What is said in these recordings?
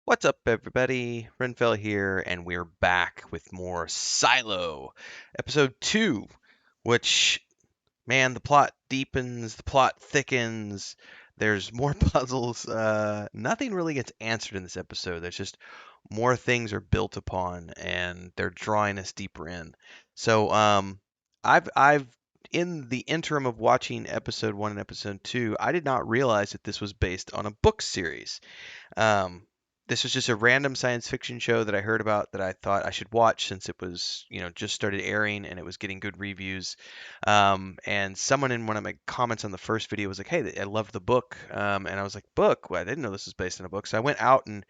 What's up, everybody? Renfell here, and we're back with more Silo, episode 2, which, man, the plot deepens, the plot thickens, there's more puzzles. Nothing really gets answered in this episode. There's just more things are built upon, and they're drawing us deeper in. So, I've in the interim of watching episode 1 and episode 2, I did not realize that this was based on a book series. Um, this was just a random science fiction show that I heard about that I thought I should watch since it was, just started airing and it was getting good reviews. And someone in one of my comments on the first video was like, "Hey, I love the book." And I was like, "Book? Well, I didn't know this was based on a book." So I went out and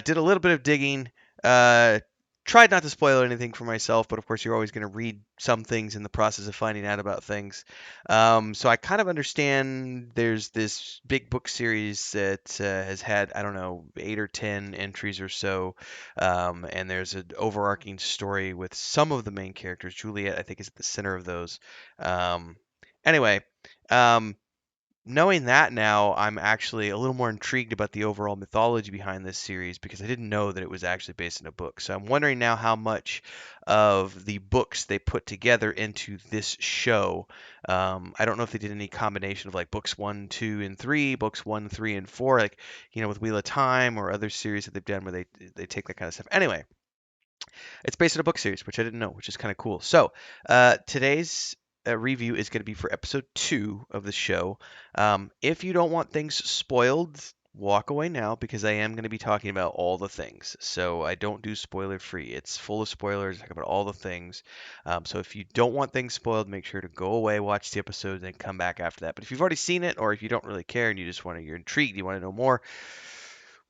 did a little bit of digging. Uh, Tried not to spoil anything for myself, but of course, you're always going to read some things in the process of finding out about things. So I kind of understand there's this big book series that has had, I don't know, 8 or 10 entries or so. And there's an overarching story with some of the main characters. Juliet, I think, is at the center of those. Um, anyway. Um, Knowing that now, I'm actually a little more intrigued about the overall mythology behind this series because I didn't know that it was actually based in a book. So I'm wondering now how much of the books they put together into this show. I don't know if they did any combination of like books 1, 2, and 3, books 1, 3, and 4, like with Wheel of Time or other series that they've done where they take that kind of stuff. Anyway, it's based on a book series, which I didn't know, which is kind of cool. So, today's review is going to be for episode 2 of the show. If you don't want things spoiled, walk away now because I am going to be talking about all the things. So, I don't do spoiler free. It's full of spoilers. I talk about all the things. So, if you don't want things spoiled, make sure to go away, watch the episode, and come back after that. But if you've already seen it, or if you don't really care and you just you're intrigued, you want to know more,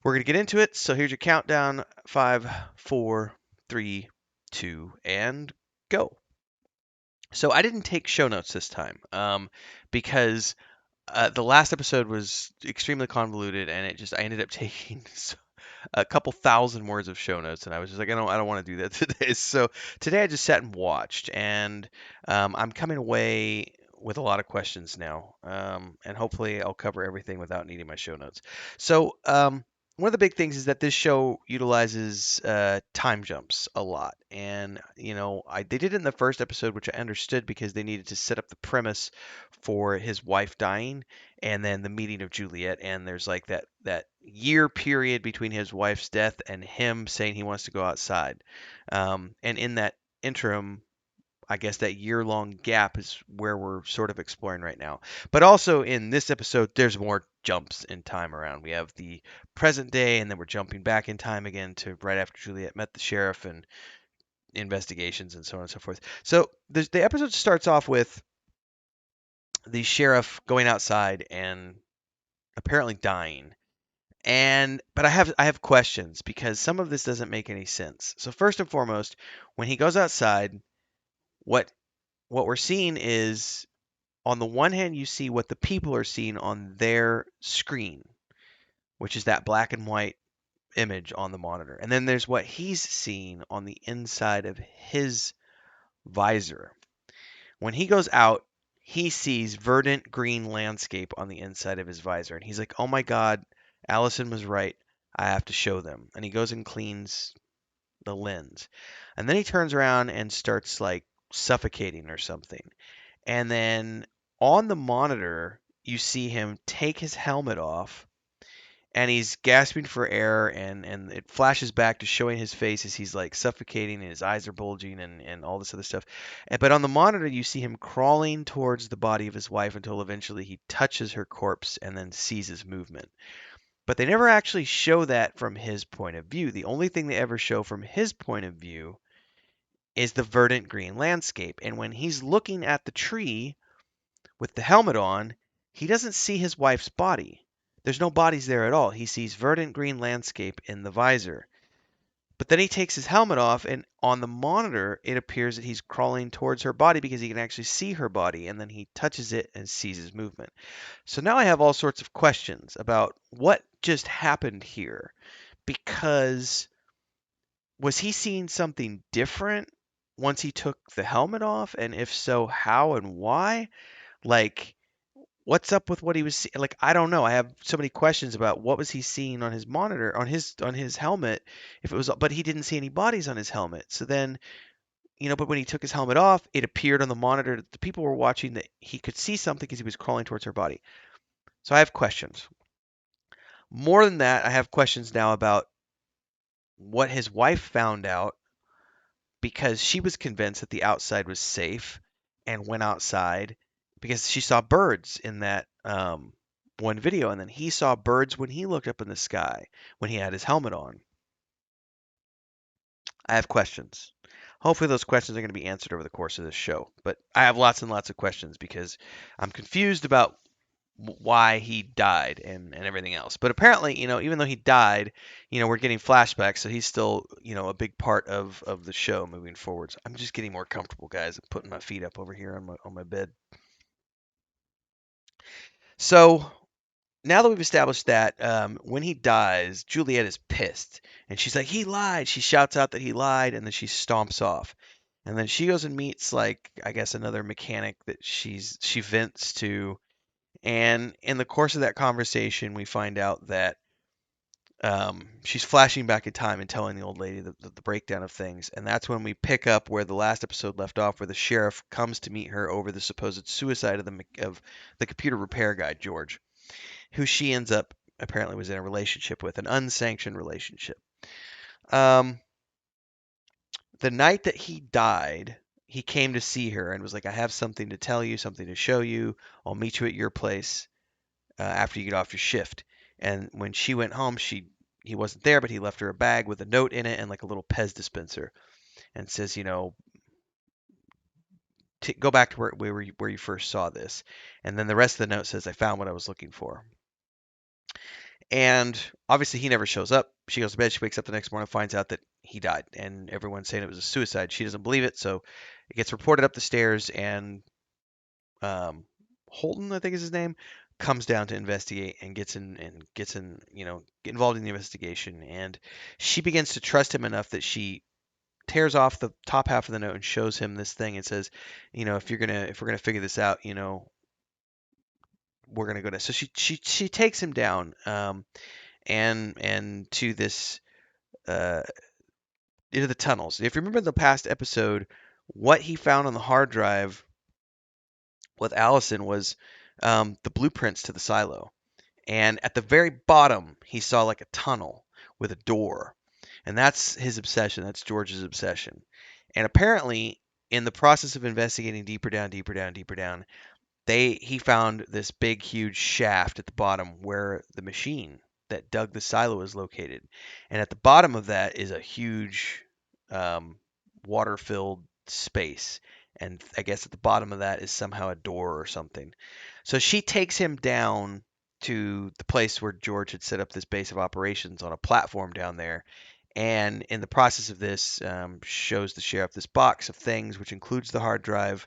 we're going to get into it. So here's your countdown: 5, 4, 3, 2, and go. So I didn't take show notes this time because the last episode was extremely convoluted, and I ended up taking a couple thousand words of show notes, and I was just like, I don't want to do that today. So today I just sat and watched, and I'm coming away with a lot of questions now, and hopefully I'll cover everything without needing my show notes. So one of the big things is that this show utilizes time jumps a lot, and they did it in the first episode, which I understood because they needed to set up the premise for his wife dying and then the meeting of Juliet, and there's like that year period between his wife's death and him saying he wants to go outside. And in that interim, I guess that year-long gap is where we're sort of exploring right now. But also in this episode, there's more jumps in time around. We have the present day, and then we're jumping back in time again to right after Juliet met the sheriff and investigations and so on and so forth. So the episode starts off with the sheriff going outside and apparently dying. But I have questions because some of this doesn't make any sense. So first and foremost, when he goes outside, what what we're seeing is, on the one hand, you see what the people are seeing on their screen, which is that black and white image on the monitor. And then there's what he's seeing on the inside of his visor. When he goes out, he sees verdant green landscape on the inside of his visor. And he's like, "Oh my God, Allison was right. I have to show them." And he goes and cleans the lens. And then he turns around and starts like suffocating or something. And then on the monitor, you see him take his helmet off and he's gasping for air, and it flashes back to showing his face as he's like suffocating and his eyes are bulging and all this other stuff. But on the monitor, you see him crawling towards the body of his wife until eventually he touches her corpse and then seizes movement. But they never actually show that from his point of view. The only thing they ever show from his point of view is the verdant green landscape. And when he's looking at the tree with the helmet on, he doesn't see his wife's body. There's no bodies there at all. He sees verdant green landscape in the visor. But then he takes his helmet off, and on the monitor, it appears that he's crawling towards her body because he can actually see her body, and then he touches it and sees his movement. So now I have all sorts of questions about what just happened here. Because was he seeing something different once he took the helmet off? And if so, how and why? Like, what's up with what he was like? I don't know. I have so many questions about what was he seeing on his monitor, on his helmet, if it was, but he didn't see any bodies on his helmet. So then, but when he took his helmet off, it appeared on the monitor that the people were watching that he could see something because he was crawling towards her body. So I have questions. More than that, I have questions now about what his wife found out because she was convinced that the outside was safe and went outside because she saw birds in that one video, and then he saw birds when he looked up in the sky when he had his helmet on. I have questions. Hopefully, those questions are going to be answered over the course of this show. But I have lots and lots of questions because I'm confused about why he died and everything else. But apparently, even though he died, we're getting flashbacks, so he's still, a big part of the show moving forwards. I'm just getting more comfortable, guys. I'm putting my feet up over here on my bed. So now that we've established that, when he dies, Juliet is pissed, and she's like, "He lied!" She shouts out that he lied, and then she stomps off. And then she goes and meets, like, I guess another mechanic that she vents to. And in the course of that conversation, we find out that she's flashing back in time and telling the old lady the breakdown of things. And that's when we pick up where the last episode left off, where the sheriff comes to meet her over the supposed suicide of the computer repair guy, George, who she ends up apparently was in a relationship with, an unsanctioned relationship. The night that he died, he came to see her and was like, "I have something to tell you, something to show you. I'll meet you at your place after you get off your shift." And when she went home, he wasn't there, but he left her a bag with a note in it and like a little Pez dispenser, and says, go back to where you first saw this. And then the rest of the note says, "I found what I was looking for." And obviously, he never shows up. She goes to bed. She wakes up the next morning, finds out that he died, and everyone's saying it was a suicide. She doesn't believe it, so it gets reported up the stairs, and um, Holton, I think is his name, comes down to investigate and gets in, get involved in the investigation. And she begins to trust him enough that she tears off the top half of the note and shows him this thing and says, if we're gonna figure this out, we're gonna go to. So she takes him down, and to this uh, into the tunnels. If you remember the past episode, what he found on the hard drive with Allison was the blueprints to the silo. And at the very bottom, he saw like a tunnel with a door. And that's his obsession. That's George's obsession. And apparently, in the process of investigating deeper down, deeper down, deeper down, he found this big, huge shaft at the bottom where the machine that dug the silo is located. And at the bottom of that is a huge um, water-filled space. And I guess at the bottom of that is somehow a door or something. So she takes him down to the place where George had set up this base of operations on a platform down there. And in the process of this, shows the sheriff this box of things, which includes the hard drive,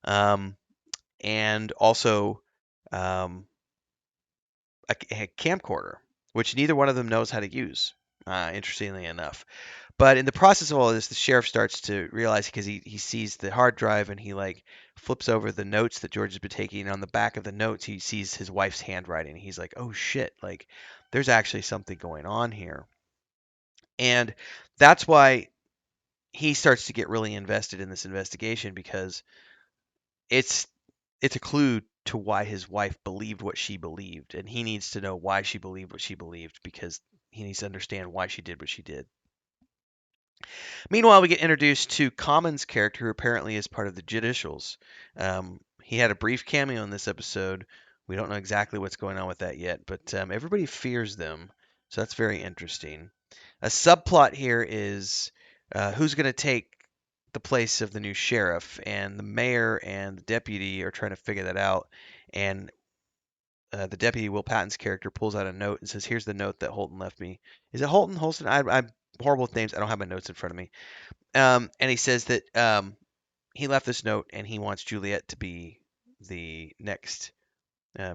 um, and also um, a camcorder, which neither one of them knows how to use, interestingly enough. But in the process of all this, the sheriff starts to realize, because he sees the hard drive and he like flips over the notes that George has been taking. And on the back of the notes, he sees his wife's handwriting. He's like, "Oh shit! Like, there's actually something going on here." And that's why he starts to get really invested in this investigation, because it's it's a clue to why his wife believed what she believed, and he needs to know why she believed what she believed, because he needs to understand why she did what she did. Meanwhile, we get introduced to Common's character, who apparently is part of the Judicials. He had a brief cameo in this episode. We don't know exactly what's going on with that yet, but everybody fears them, so that's very interesting. A subplot here is who's going to take the place of the new sheriff, and the mayor and the deputy are trying to figure that out. And the deputy, Will Patton's character, pulls out a note and says, "Here's the note that Holton left me." Is it Holton? Holston? I'm horrible with names. I don't have my notes in front of me. And he says that he left this note and he wants Juliet to be the next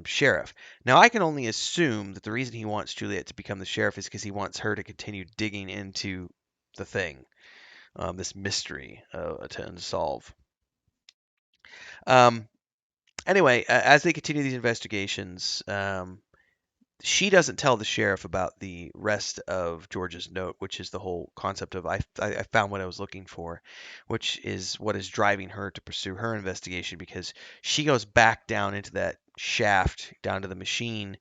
sheriff. Now, I can only assume that the reason he wants Juliet to become the sheriff is because he wants her to continue digging into the thing, this mystery to unsolve. Um, Anyway, as they continue these investigations, she doesn't tell the sheriff about the rest of George's note, which is the whole concept of I found what I was looking for, which is what is driving her to pursue her investigation because she goes back down into that shaft down to the machine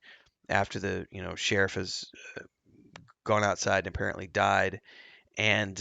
after the sheriff has gone outside and apparently died. And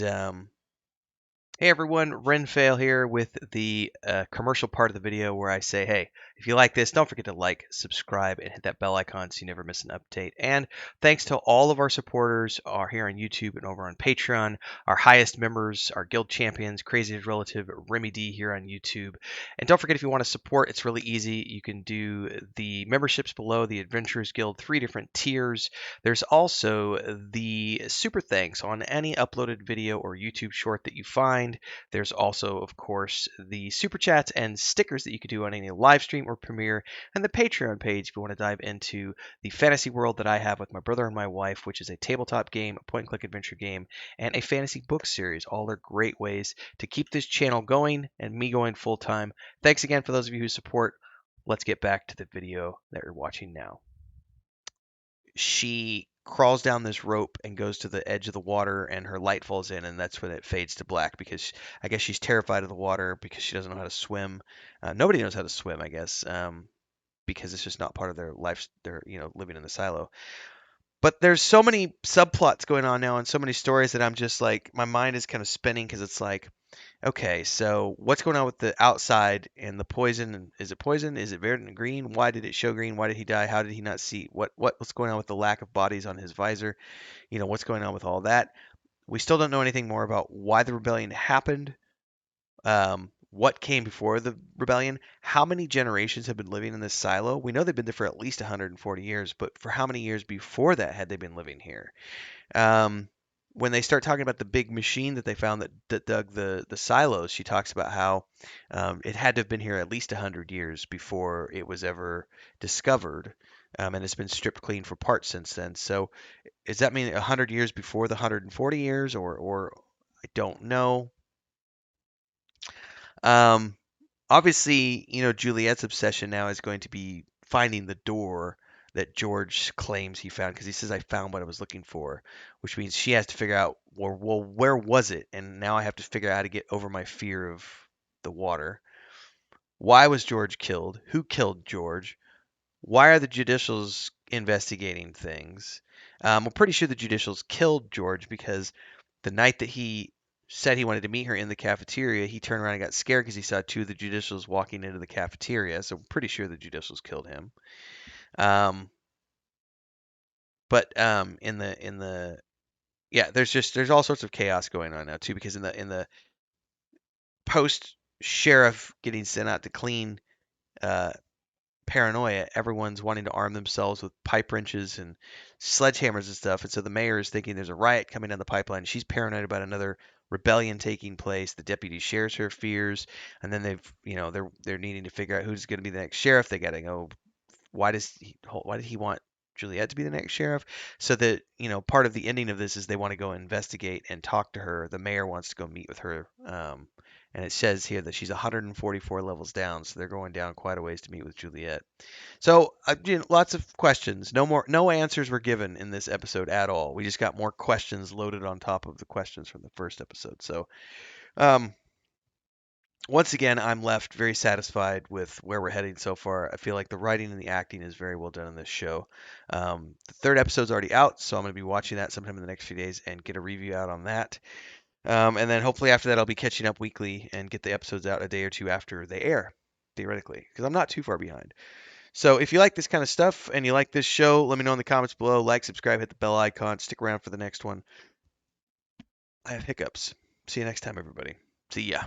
hey everyone, Renfail here with the commercial part of the video where I say, hey, if you like this, don't forget to like, subscribe, and hit that bell icon so you never miss an update. And thanks to all of our supporters are here on YouTube and over on Patreon, our highest members, our guild champions, Crazy's Relative, Remy D here on YouTube. And don't forget if you want to support, it's really easy. You can do the memberships below, the Adventurers Guild, 3 different tiers. There's also the super thanks on any uploaded video or YouTube short that you find. There's also, of course, the super chats and stickers that you could do on any live stream or premiere, and the Patreon page if you want to dive into the fantasy world that I have with my brother and my wife, which is a tabletop game, a point-and-click adventure game, and a fantasy book series. All are great ways to keep this channel going and me going full-time. Thanks again for those of you who support. Let's get back to the video that you're watching now. She crawls down this rope and goes to the edge of the water, and her light falls in, and that's when it fades to black because I guess she's terrified of the water because she doesn't know how to swim. Nobody knows how to swim, I guess, because it's just not part of their life. They're living in the silo. But there's so many subplots going on now and so many stories that I'm just like my mind is kind of spinning because it's like, okay, so what's going on with the outside and the poison? Is it poison? Is it red and green? Why did it show green? Why did he die? How did he not see? What's going on with the lack of bodies on his visor? What's going on with all that? We still don't know anything more about why the rebellion happened. What came before the rebellion? How many generations have been living in this silo? We know they've been there for at least 140 years, but for how many years before that had they been living here? Um, when they start talking about the big machine that they found that dug the silos, she talks about how it had to have been here at least 100 years before it was ever discovered, and it's been stripped clean for parts since then. So, does that mean 100 years before the 140 years, or I don't know. Um, Obviously, Juliet's obsession now is going to be finding the door that George claims he found because he says I found what I was looking for, which means she has to figure out well where was it, and now I have to figure out how to get over my fear of the water. Why was George killed? Who killed George? Why are the judicials investigating things? We're pretty sure the judicials killed George because the night that he said he wanted to meet her in the cafeteria, he turned around and got scared because he saw 2 of the judicials walking into the cafeteria. So I'm pretty sure the judicials killed him. Um, but in the yeah, there's all sorts of chaos going on now too because in the post sheriff getting sent out to clean uh, paranoia, everyone's wanting to arm themselves with pipe wrenches and sledgehammers and stuff. And so the mayor is thinking there's a riot coming down the pipeline. She's paranoid about another rebellion taking place. The deputy shares her fears, and then they're needing to figure out who's going to be the next sheriff. They got to go. Why did he want Juliet to be the next sheriff? So that part of the ending of this is they want to go investigate and talk to her. The mayor wants to go meet with her. And it says here that she's 144 levels down, so they're going down quite a ways to meet with Juliet. So, lots of questions. No answers were given in this episode at all. We just got more questions loaded on top of the questions from the first episode. So, um, once again, I'm left very satisfied with where we're heading so far. I feel like the writing and the acting is very well done in this show. The third episode's already out, so I'm going to be watching that sometime in the next few days and get a review out on that. And then hopefully after that, I'll be catching up weekly and get the episodes out a day or two after they air, theoretically, because I'm not too far behind. So if you like this kind of stuff and you like this show, let me know in the comments below. Like, subscribe, hit the bell icon. Stick around for the next one. I have hiccups. See you next time, everybody. See ya.